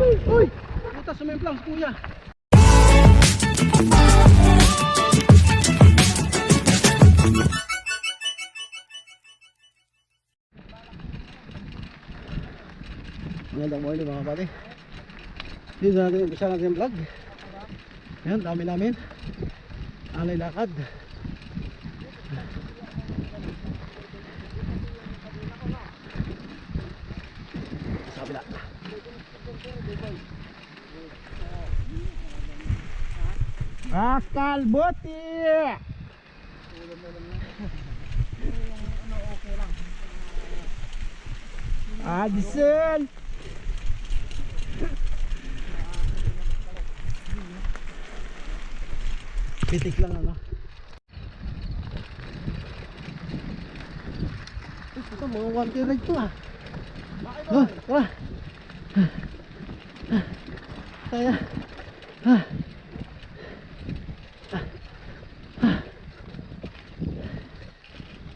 Uy! Puta, sumimplang kuya. Magandang morning mga kapatid. Dito natin umpisa natin yung vlog. Ayan, dami namin alay lakad. Sa kabila. Pascal Buti! Addison! Pitik lang ano. Ito mga wanty ride to ah. Wah. Kaya.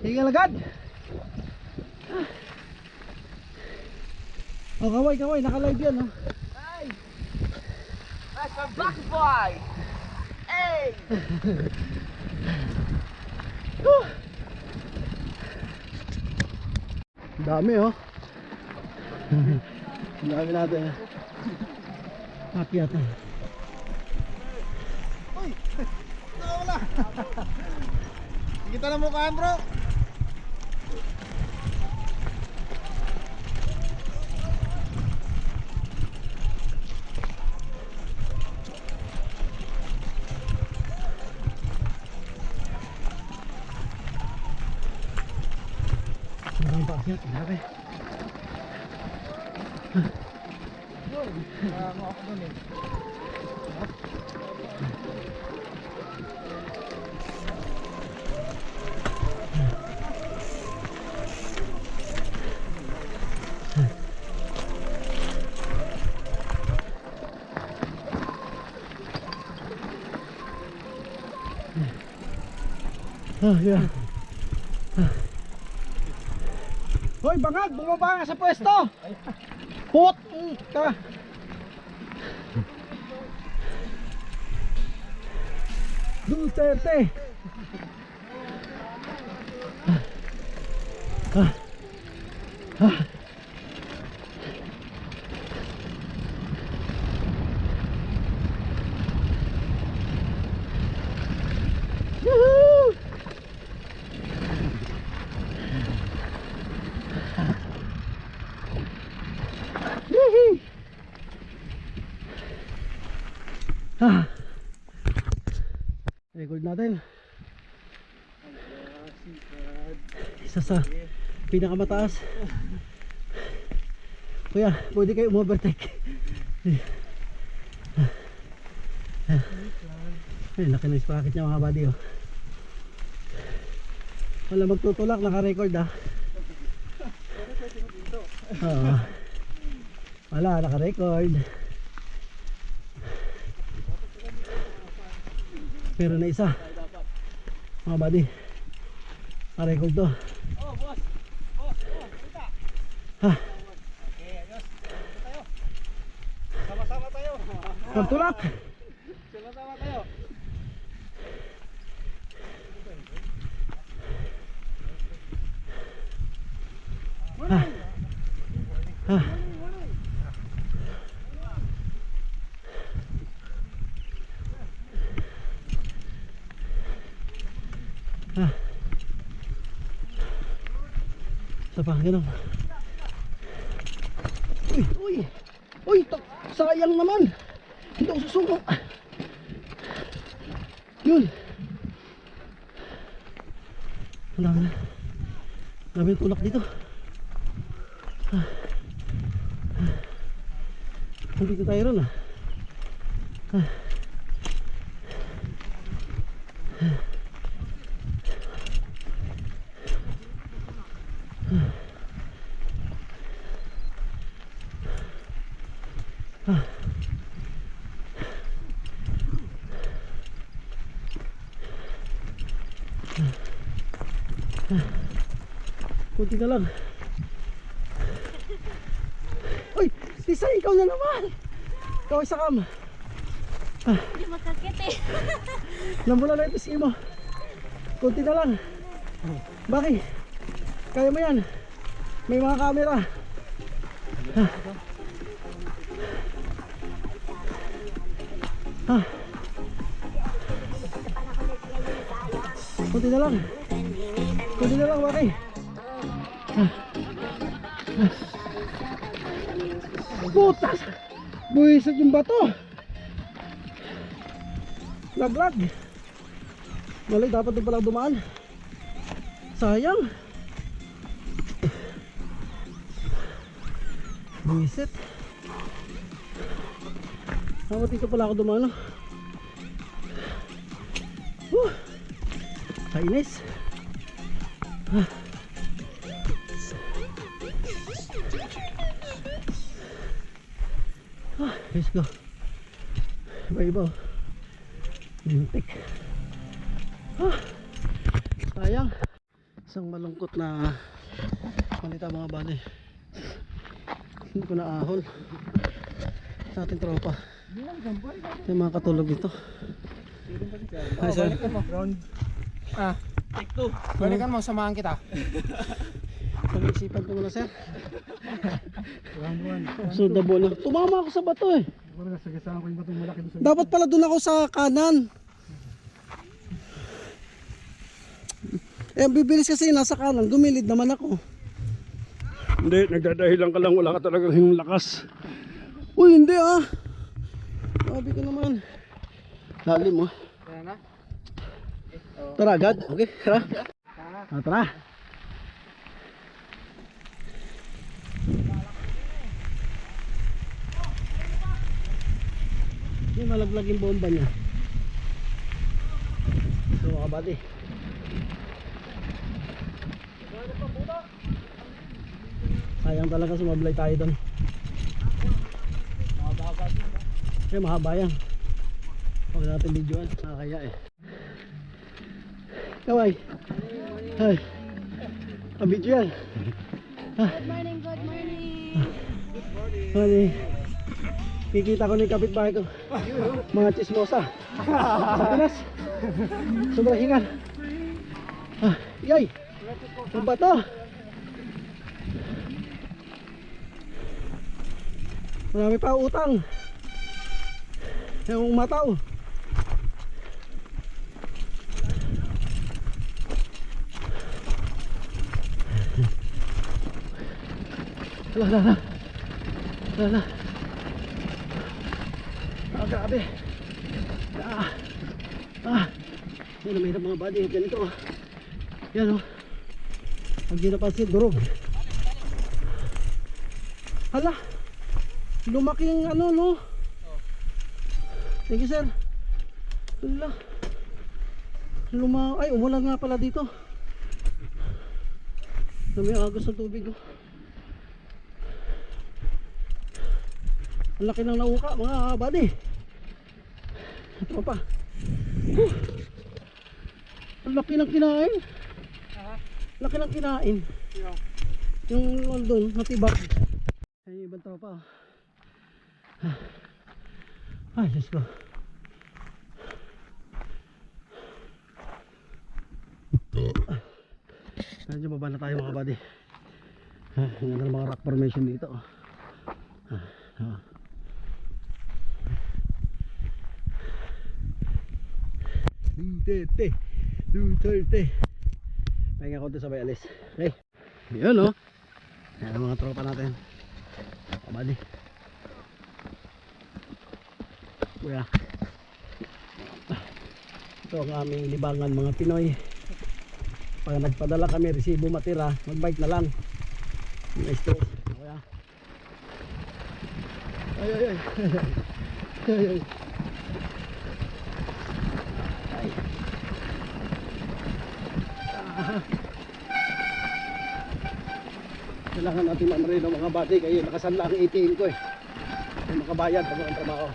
Tinggal agad. Oh, kaway, naka-live yan oh. Hey! That's my black boy! Hey! Dami oh. Dami natin. Akyat. Uy! Nawala! Kita na mukhaan bro! Maraming paakyat, grabe. Ano ako dun eh. Yeah. Hoy, bangag, bumaba ka sa pwesto. Put ka. Duterte. Yuhuu. Record natin. Isa sa pinakamataas. Kuya, pwede kayo umovertake. Ay, laki ng sprocket niya mga buddy oh. Wala magtutulak, naka-record ah. Oo. Wala, naka-record. Pero na isa mga buddy, naka-record to. Oh boss! Kita! Ha, Okay, ayos! Tayo! Sama-sama tayo! pagtulak. Sama-sama tayo! Ha. Ha. Isa pa, ganun. Uy, sayang naman. Hindi ako susuko. Yun. Ang dami na. Dami yung tulak dito. Dito tayo ron ah. Kunti na lang. Uy, Tisay, ikaw na naman. Ikaw isa kam. Hindi makakit eh. Lambulan na ito mo. Kunti na lang. Bakit? Kaya mo yan. May mga camera. Kunti na lang. Kunti na lang, Baki. Putas! Buwisit yung bato. Laglag. Mali, dapat doon pala dumaan. Sayang. Buwisit. Dapat dito pala ako dumaan. Kainis. Let's go. Iba-iba. Lintik. Sayang. Isang malungkot na malita mga bali. Hindi ko na ahol sa ating tropa. Yung mga katulog dito. Hi sir. Round. Take 2. Balikan mo, samahan kita. Pag-isipan ko muna sir. Round 1. So dabo na. Tumama ako sa bato eh. Wala, sagasaan ko yung batong malaki doon sa... Dapat pala doon ako sa kanan. Eh bibilis kasi nasa kanan. Gumilid naman ako. Hindi, nagdadahilan ka lang, wala ka talagang yung lakas. Uy hindi ah. Sabi ko naman. Lalim mo. Kaya na? Tara agad. Okay, tara. Tara. Hindi malaglag yung bomba niya. So mga buddy. Sayang talaga sumablay tayo doon. Kaya mahaba yan. Huwag natin videoan. Nakakaya eh. Kaway. Hi. Ang video yan. Good morning, good morning. Honey. Kikita ko na yung kapitbahay ko. Mga chismosa. Sa Pinas. Sobrang hingal. Yay. Ang bato. Marami pa utang. Yung mataw. Wala. Grabe. Yan ang mahirap mga buddy. Ganito ah. Yan oh. Pag di napansin, durog. Hala. Lumaking ano no. Thank you sir. Hala. Ay umulan nga pala dito. May agos ng tubig oh. Ang laki ng nauka mga buddy. Ito pa. Ang laki ng kinain. Laki ng kinain. Yung doon, natibak. Ay, ibang tropa. Ay, let's go. Medyo baba na tayo mga buddy. Ang ganda ng mga rock formation dito. Duterte. Pahinga ko doon sabay alis. Okay. Yun o. Yan ang mga tropa natin. Kabady. Kuya. Ito ang aming libangan mga Pinoy. Pag nagpadala kami, resibo matira, magbike na lang. Nice to. Kuya. Ay. Kailangan natin mamarino mga bati kayo nakasanla ang ATM ko eh. Kaya makabayad pag ang trabaho.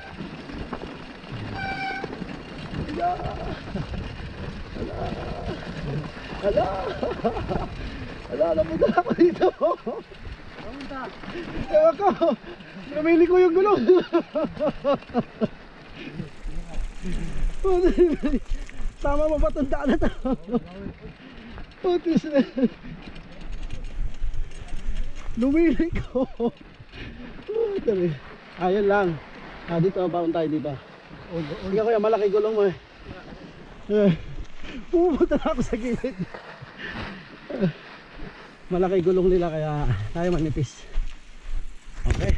Hala, napunta ako dito. Ewan ko. Namili ko yung gulong. Tama mo ba itong daan na ito? Putis na. Lumili ko. Ayun lang. Dito baon tayo, di ba? Hindi ko yung malaki gulong mo eh. Pumunta na ako sa gilid. Malaki gulong nila kaya tayo manipis. Okay.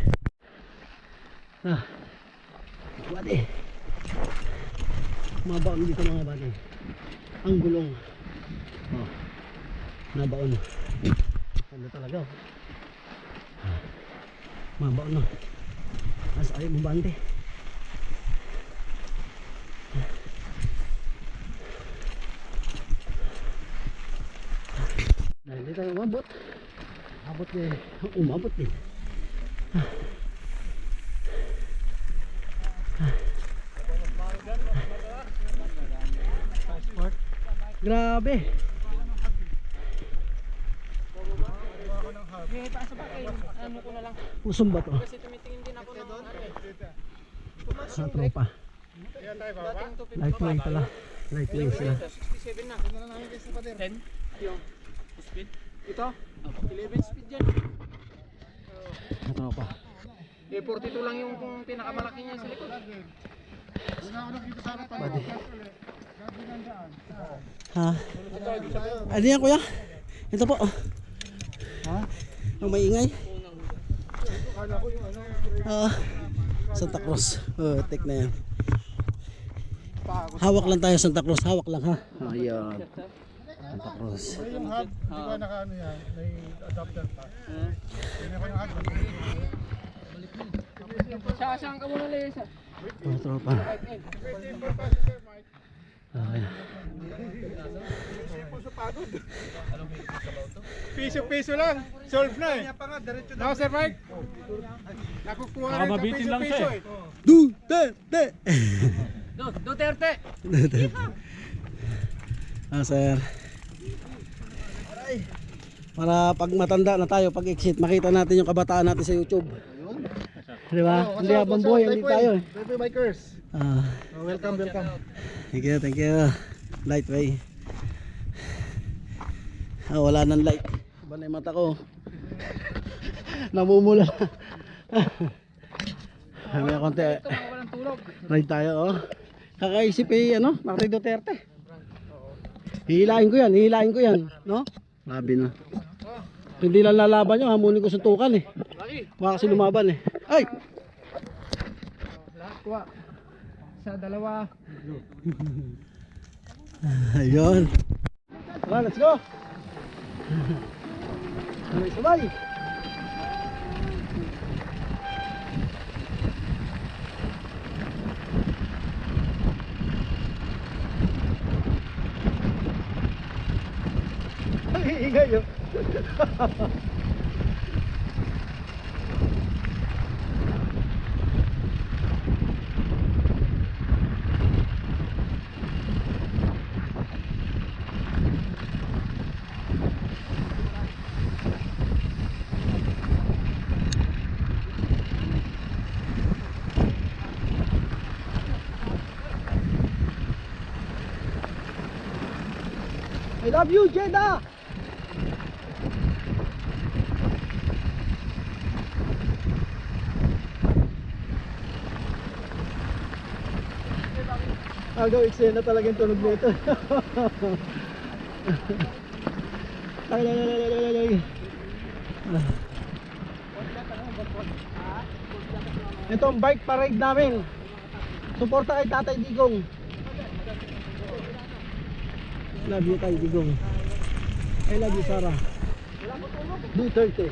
Buddy. Mabaon dito mga buddy. Ang gulong. Nabaon. Ano talaga? Mabaon na. As ayaw mo bante. Dahil hindi tayo umabot. Abot eh. Umabot din. Grabe. Ano ko na lang. Pusong ba to? Kasi tumitingin din ako ng Sa tropa. Lightweight pala. Lightweight sila. 67 na. 10? Yung speed. Ito? 11 speed yan. Sa tropa. Eh 42 lang yung pinakamalaki niya sa likod. Buddy. Ha? Ano yan kuya? Ito po. Ha? Ang maingay. Santa Cruz. Tek na yan. Hawak lang tayo Santa Cruz. Hawak lang ha. Ayan. Santa Cruz. Yung hub, di ba naka ano yan, may adapter pa. Yun ako yung hub. Saan ka muna Lesa? Tropa. Okay. Piso-piso lang, solve na eh. No, Sir Mike? Nakukuha rin ng piso-piso eh. Duterte! Duterte! Sir. Para pag matanda na tayo, pag exit, makita natin yung kabataan natin sa YouTube. Di ba? Hindi habang buhay, hindi tayo. Baby bikers. Welcome. Thank you. Lightway. Wala nang light. Iba na yung mata ko. Namumula. May konti. Walang tulog. Ride tayo, oh. Kakaisip Martin Duterte. Hihilain ko yan, no? Labi na. Hindi lang lalaban nyo, hamunin ko suntukan eh. Baka kasi lumaban eh. Ay! Lahat kuha. Sa dalawa. Ayun. Tara, let's go! Sabay! Ay, ingay yun. I love you, Jeddah! Agaw, eksena talaga yung tunog nito. Ay. Ito ang bike parade namin. Suporta kay Tatay Digong. Love you, Tatay Digong. I love you, Sarah. Duterte.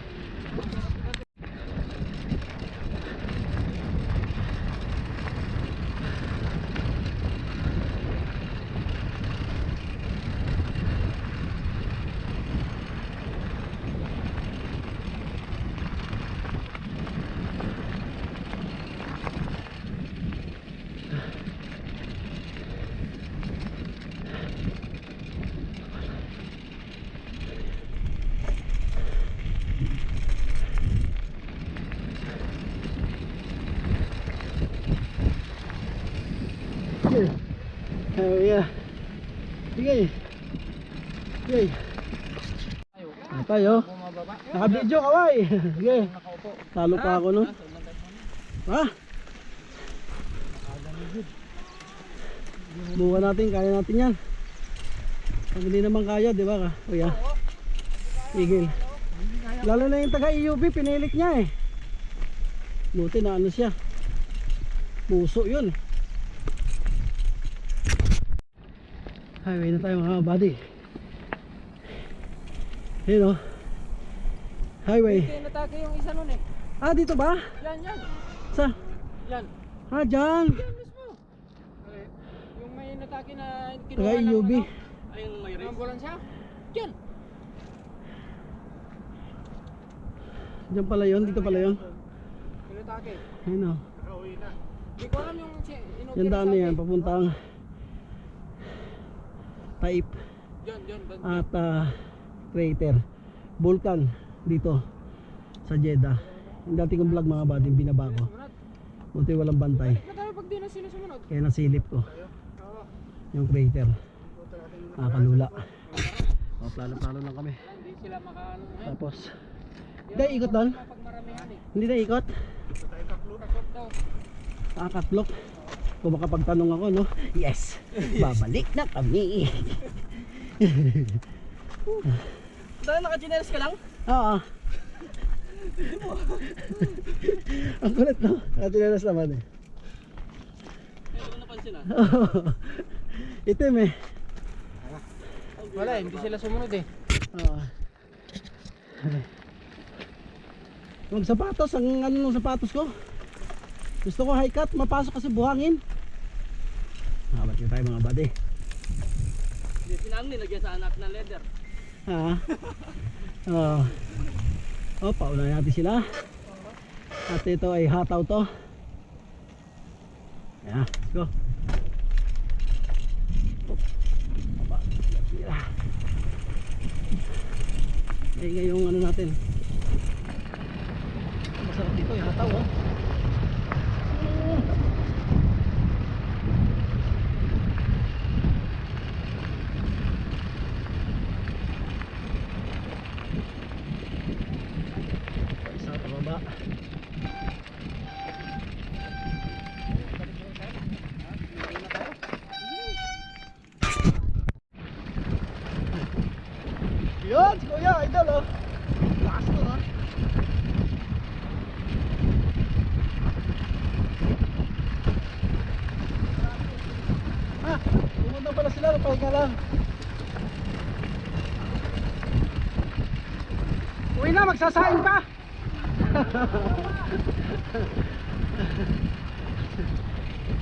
Sige. Sige. Ano tayo? Naka-video kaway. Sige. Talo pa ako no. Ha? Buwan natin, kaya natin yan. Pag hindi naman kaya, di ba ka? Kuya. Igil. Lalo na yung taga-EUB, pinilit niya eh. Buti na ano siya. Puso yun. Highway na tayo mga buddy. Yun o. Highway. Natake yung isa nun eh. Ah, dito ba? Yan. Sa? Yan. Ah, dyan. Yan mismo. Yung may natake na kinuha Taga-EUB. Ayun may race. Ambulansya. Yan. Dyan pala yun, dito pala yun. Yung natake. Ayun o. Hindi ko alam yung Yan daan na yan, papuntang Taip Yan. at crater Vulcan dito sa Jeddah. Yung dati kong vlog mga buddy, binaba ko. Buti walang bantay. Natake pag di na sila sumunod. Kaya nasilip ko yung crater. Kalula. O, plano-plano lang kami. Hindi sila makaano. Tapos hindi ikot doon? Pag maramihan eh. Hindi na ikot? Kakot daw. Katlok. Kung makapagtanong ako no, yes, babalik na kami. Dahil naka-generous ka lang? Oo. Ang kulit no? Nakatinalas naman eh. Hindi ko napansin ah. Itim eh. Wala hindi sila sumunod eh. Oo. Magsapatos, ang ano ng sapatos ko. Gusto ko high cut, mapasok kasi buhangin. Ba't yun tayo mga buddy? Hindi sinang nilagyan sa anak ng leather. Ha? Oo. Oh, pauna natin sila. At ito ay hataw to. Ayan, let's go. Baba. Tira. Ay ngayong ano natin. Masarap dito yung hataw oh. Isa pababa. Yun, si Kuya, idol oh. Lakas to ha. Pumunta pala sila, pahinga lang. Uwi na, magsasaing pa.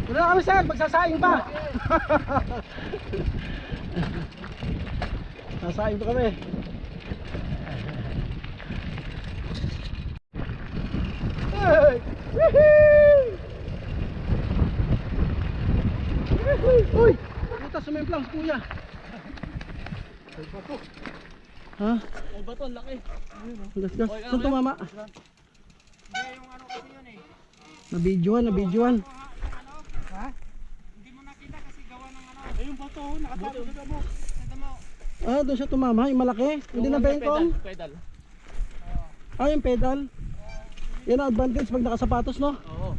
Una na kami sir, magsasaing pa. Sasaing pa kami. Hey! Woohoo! Uy! Puta, sumimplang si Kuya. Ha? Ay bato, ang laki. Gas, gas. Saan tumama? Hindi, yung ano kasi yun eh. Nabidyohan. Hindi mo nakita kasi gawa ng ano. Ay yung bato, nakatapo sa damo. Sa damo. Ah, doon siya tumama, yung malaki. Hindi na bengkong. Pedal. Ah, yung pedal. Yan ang advantage pag nakasapatos, no? Oo.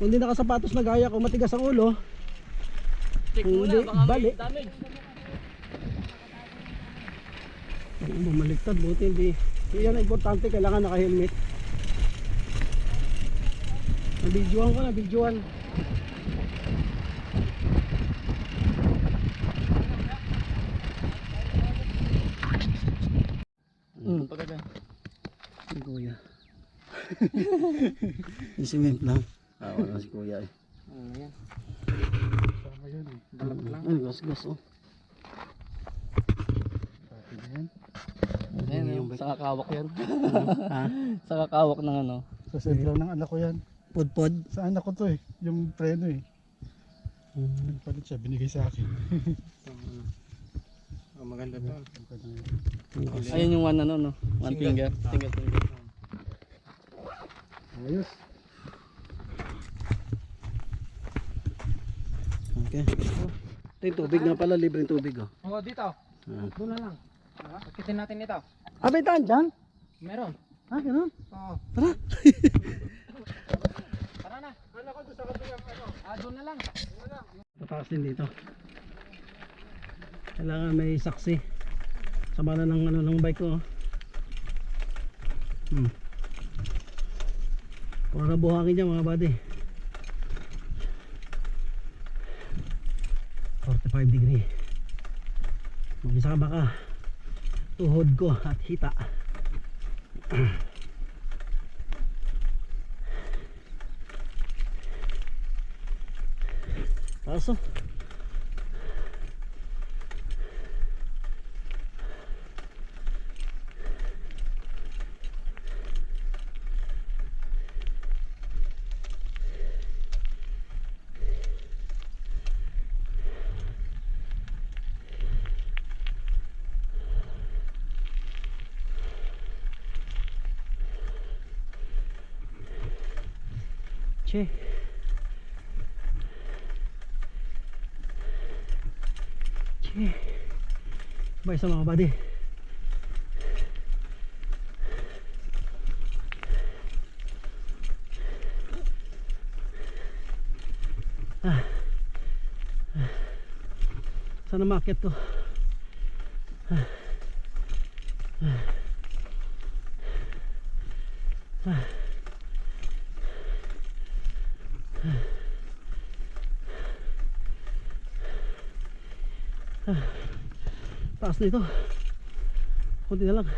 Kung hindi nakasapatos na gaya, kung matigas ang ulo, Check mo Hindi, na, baka may balik. damage. bumaliktad, buti hindi. Yan ang importante, kailangan naka-helmet. Nabidyohan ko, nabidyohan. Pagkaga. Si Kuya. Yung cement lang. Wala si Kuya eh. Ano yan? Sama yun eh. Balat lang. Ay, gas oh. Pati na yan. Ayan, sa kakawak yan. Ha? Sa kakawak ng ano. Sa sentral ng anak ko yan. Pudpod. Sa anak ko to eh. Yung preno eh. Nagpalit siya, binigay sa akin. Oh, maganda to. Ayun yung one ano, no? One finger. Single finger. Ayos. Okay. Ito yung tubig nga pala, libreng tubig oh. Oo, dito. Ah. Doon na lang. Akitin natin ito. Ah, may daan dyan? Meron. Ah, ganun? Oo. Tara. Tara na. Kala ko doon sa kabilang ano. Ah, doon na lang. Pataas din dito. Kailangan may saksi. Sama na ng ano ng bike ko. Para buhangin niya mga buddy. 45 degree. Mag-isa ka baka tuhod ko at hita. Paso. Che. Che. Bye sa mga buddy. Sana maakyat to. Taas na ito. Kunti na lang.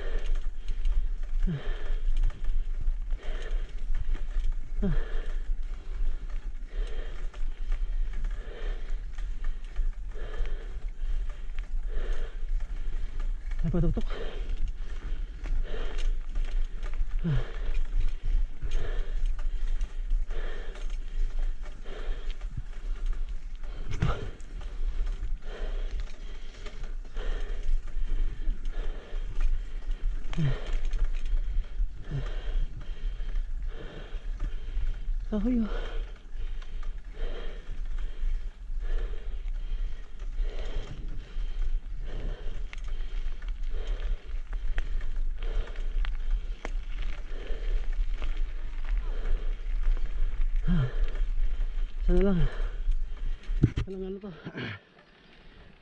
Ay patuktok. Ahoy oh. Sana lang. Walang ano to.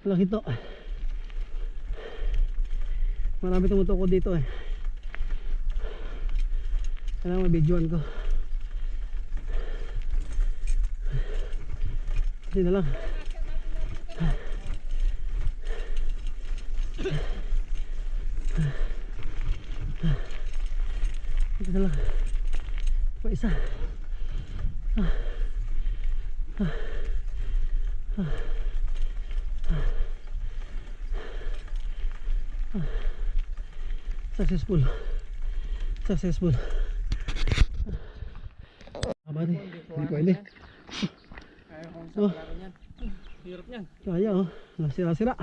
Walang hito. Marami tumutuko dito eh. Kailangan mabidyoan ko. Hindi na lang. Hindi na lang. Pa isa. Successful. Successful. Abadi, hindi pwede. Kaya kung Oh. sa kalaban yan. Hirap yan. Kaya oh, sira-sira.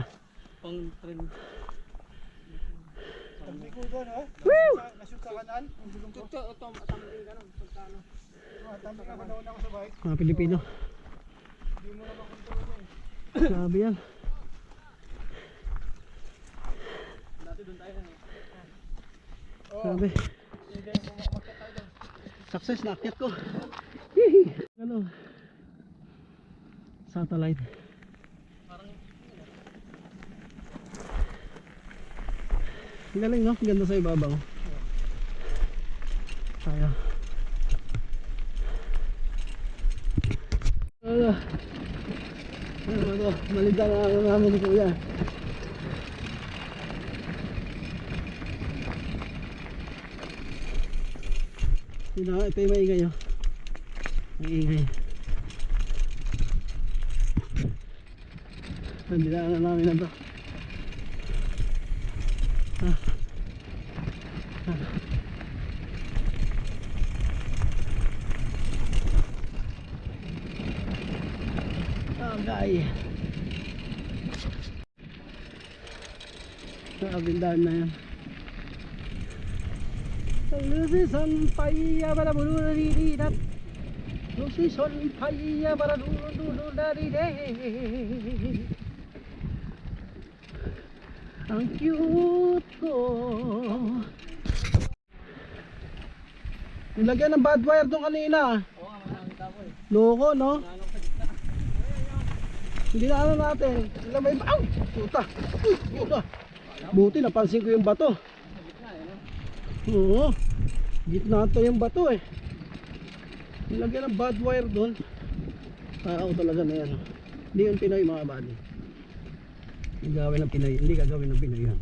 Pang trend. Tambi ko doon, oh. Nashoot sa kanan. Ito, tambling ka nun. Pagka ano. Tambi ka manood ako sa bike. Mga Pilipino. Hindi mo na makontrol yun. Grabe yan. Dati doon tayo na. Grabe. Success, naakyat ko. Hihi. Ano? Satellite. Ang galing no? Ganda sa ibabaw. Tayo. Ano ba ito? Maligda na ako namin ni Kuya. Ito yung maingay oh. Maingay. Nandinaan na namin na ito. Okay. Nakabindaan na yan. Lusisan paya para buluridat. Lusisan paya para buluridat. Ang cute ko. Nilagyan ng bad wire doon kanina. Loko, no? Hindi na ano natin. Ilan may... Aw! Puta! Puta! Buti napansin ko yung bato. Oo. Gitna to yung bato eh. Nilagyan ng bad wire doon. Tao talaga na yan. Hindi yung Pinoy mga buddy. Hindi gagawin ng Pinoy. Hindi gagawin ng Pinoy yan.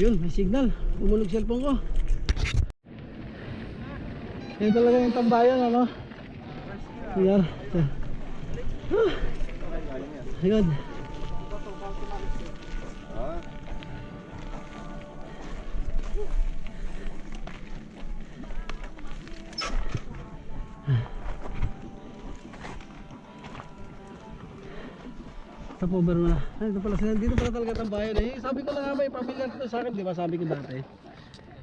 Ayun, may signal. Umunog cellphone ko. Yan talaga yung tambayan, ano? Yan. Ayun. Sa cover na. Ay, ito pala sila. Dito pala talaga tambayan eh. Sabi ko na nga may pamilyar to sa akin, di ba? Sabi ko dati.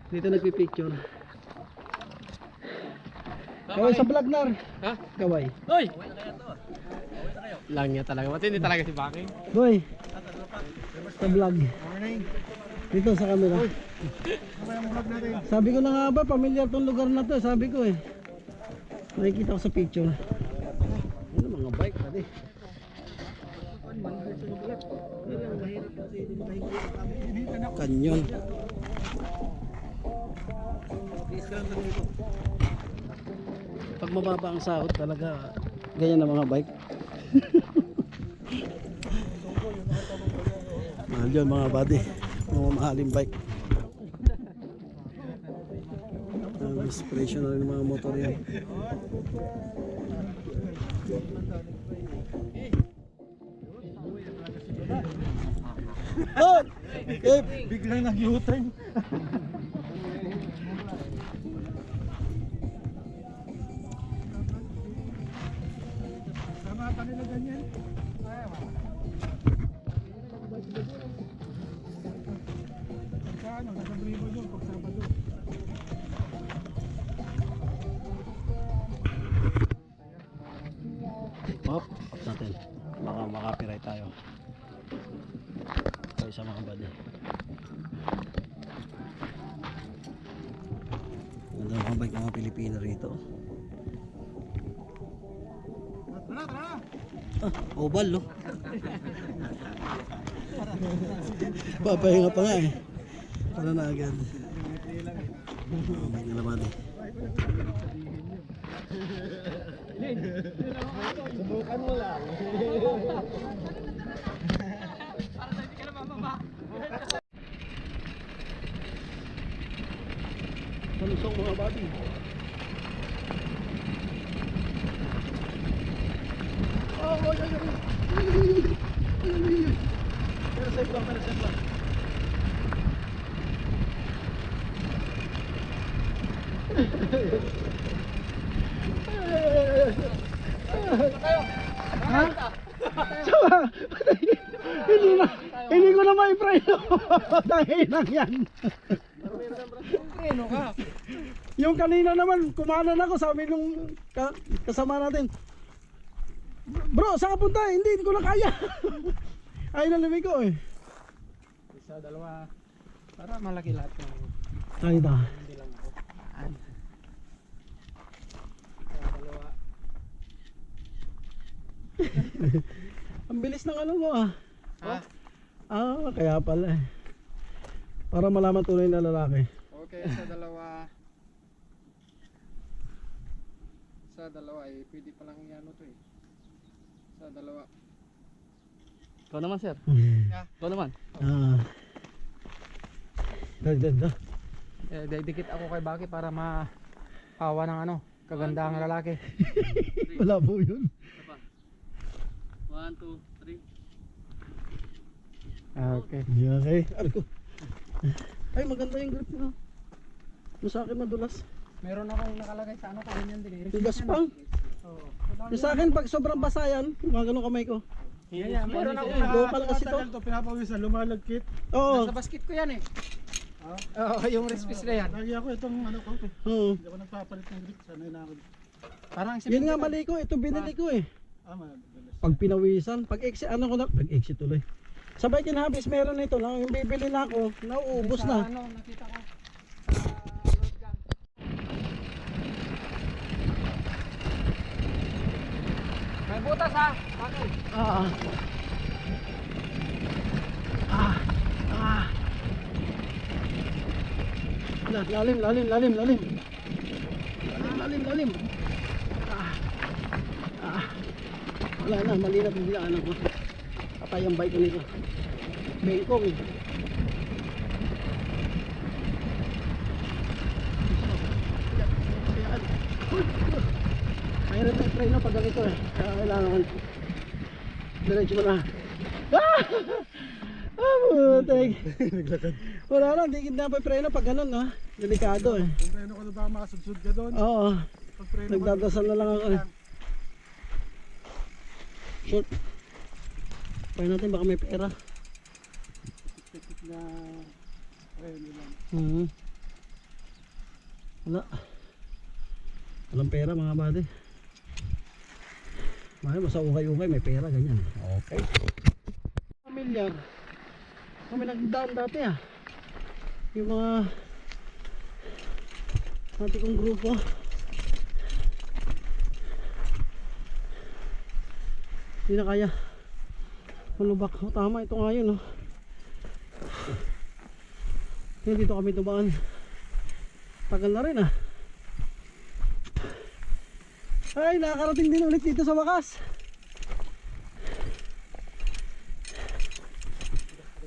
Dito nagpipicture. Kaway sa vlog na. Ha? Kaway. Hoy! Lang niya talaga. Matindi talaga si Baki. Boy. Sa vlog. Dito sa camera. Sabi ko na nga ba, pamilyar tong lugar na to. Sabi ko eh. Nakikita ko sa picture. Ano mga bike pati. Kanyon. Pag mababa ang sahod talaga ganyan ang mga bike. Mahal yun mga buddy. Mga mahaling bike. Inspiration na rin ng mga motor yan. Oh! Biglang nag-U-turn. Sama pa nila ganyan. Sa ano, nag-abribo doon pag Sabado. Off natin. Baka makapiright tayo. Tayo sa mga buddy. Ganda mga bike ng mga Pilipino rito. Ah, oval no? Papahinga pa nga eh. Para na agad. Bike nila buddy. Subukan mo lang. Malusong mga buddy. Oh, oh, ay. Pero safe lang, pero safe lang. Ha? Sama. Hindi ko na mai-pray. Dahil lang yan. Ano ka? Yung kanina naman, kumanan ako, sabi nung kasama natin, bro, saan ka punta? Hindi ko na kaya. Ay, nalimig ko eh. Isa, dalawa. Para malaki lahat ng Ay, ito. hindi lang ako. Isa, dalawa. Ang bilis ng ano mo ah. Ha? Ah, kaya pala eh. Para malaman tunay na lalaki. Okay, sa dalawa. Sa dalawa eh, pwede palang ano to eh. Sa dalawa. Ikaw naman, sir. Ikaw naman. Ah. Dagdag. Didikit ako kay Baki para mahawa ng ano, kagandahang lalaki. Wala po yun. 1, 2, 3. Okay. Yeah, okay. Ano ko? Ay, maganda yung grip mo. Yung sa akin madulas. Meron akong nakalagay sa ano ko ganyan din eh. Yung gaspang. Oo. Yung sa akin, pag sobrang basa yan, mga ganun kamay ko. Meron ako Local kasi to. to pinapawisan, lumalagkit. Oo. Sa basket ko yan eh. Oo, yung recipes na yan. Lagi ako itong ano ko. Oo. Hindi ako nagpapalit ng grip. Sanay na ako. Parang Yun nga mali ko, ito binili ko eh. Madalas. Pag pinawisan, pag exit, ano ko na, pag exit tuloy. Sabay kinhabis meron nito lang, yung bibili na ako, nauubos na. Ano, nakita ko. May butas ha. Bakit? Ah. Ah. Ah. Lalim. Lalim. Ah. Wala na, mali na yung dinaanan ko. Patay ang bike ko nito. Bengkong eh. Mayroon tayo try na pag ganito eh. Kaya kailangan diretso mo na. Ah! Ah, butik. Naglakad. Wala na, hindi kita pa preno pag ganun ha. Delikado eh. Kung preno ko na baka makasudsud ka doon. Oo, Pag preno ka, nagdadasal na lang ako eh. Short. Try natin baka may pera. tiktik na preno lang. Wala. Walang pera mga buddy. Mahal mo sa ukay-ukay may pera ganyan. Okay. Familiar. Kami nagdaan dati ah. Yung mga dati kong grupo. Hindi na kaya. Malubak. O, tama ito nga yun oh. Dito kami tumaan. Tagal na rin ah. Ay, nakakarating din ulit dito sa wakas.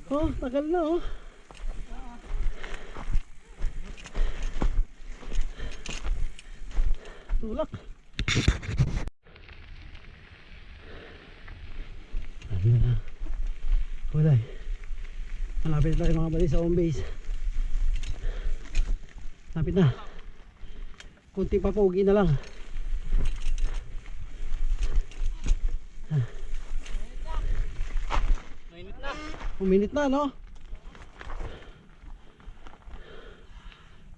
Oh, tagal na oh. Tulak. Ayun na. Wala. Malapit tayo mga bali sa home base. Lapit na. Kunti pa pogi na lang. Minute na no.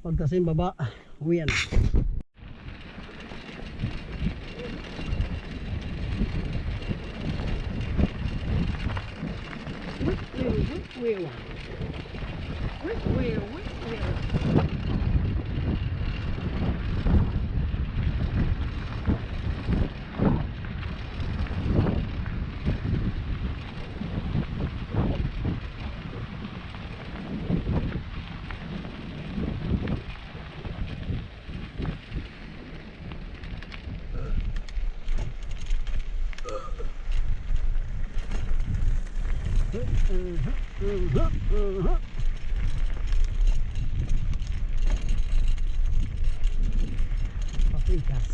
Pagtasin baba, uwian. Paprikas.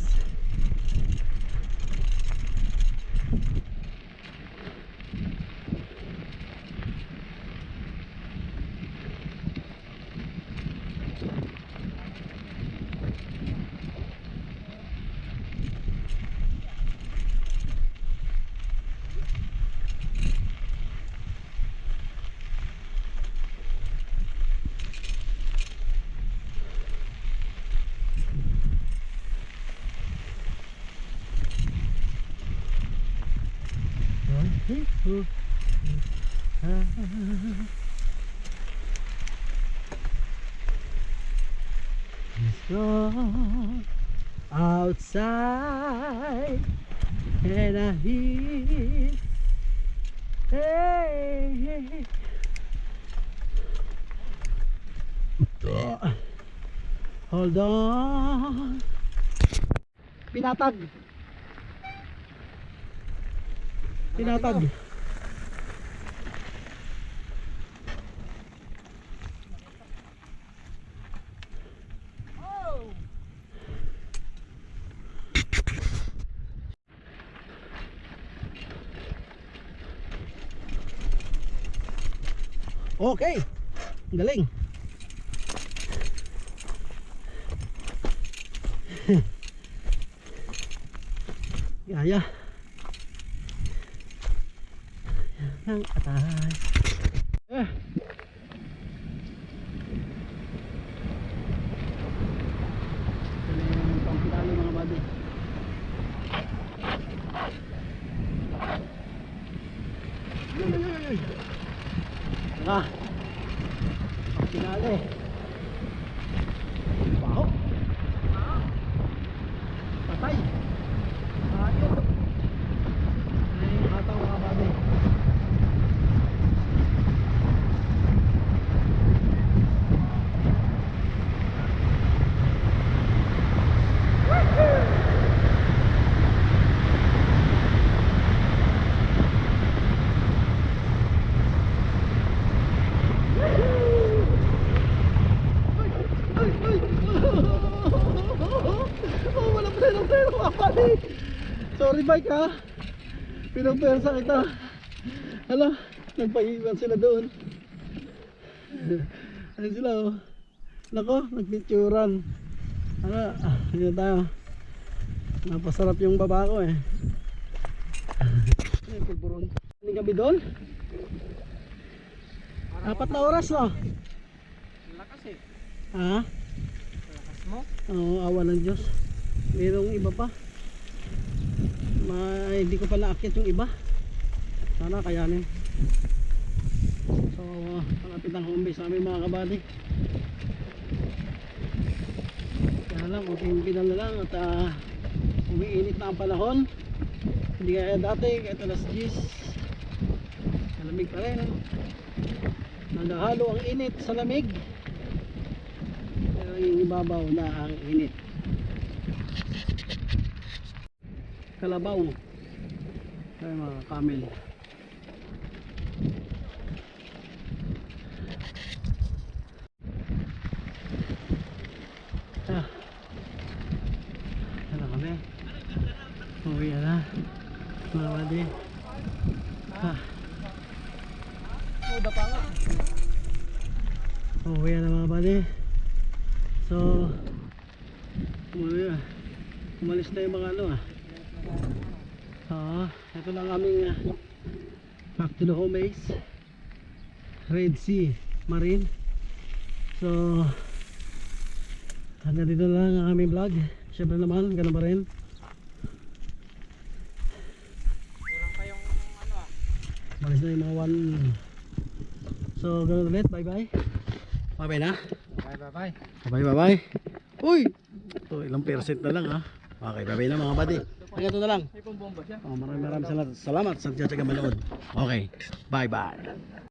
Let's go outside and I hear hey, hold on. Pinatag. Okay. Galing. Gaya. ang atay. Ito na yung pampitalo mga bado. Tara. Pampitalo. Baho. Patay. Ayun. Ay, hataw mga bado. Oh, wala preno mga pali. Sorry bike ha. Pinagpersa kita. Hala, nagpaiwan sila doon. Ayun sila oh. Nako, nagpicturan. Hala, yun tayo. Napasarap yung baba ko eh. Ay, pulburon. Hindi kami doon? 4 na oras no? Lakas eh. Ha? Lakas mo? Oo, awa ng Diyos. Merong iba pa. Hindi ko pa naakyat yung iba. Sana kayanin. So, palapit ang home base namin mga kabady. Kaya lang, kunting pinal na lang at umiinit na ang panahon. Hindi kaya dati, kahit alas 10. Malamig pa rin. Naghahalo ang init sa lamig. Pero yung ibabaw na ang init. Kalabaw. Ay mga camel. Ano kami? Uwi na. Mga badi. Dapa nga. Uwi na mga badi. So umalis na yung mga ano ito lang aming back to the home base, Red Sea Marine. So hanggang dito lang ang aming vlog. Siyempre naman ganun pa rin. Kulang pa yung ano Malis na yung mga So ganun ulit. Bye bye. Bye bye na. Bye. Bye bye. Uy! Ito ilang percent na lang ha. Okay, bye bye na mga buddy. Hanggang ito na lang. May pambomba siya. Maraming salamat sa tiyaga manood. Okay, bye bye.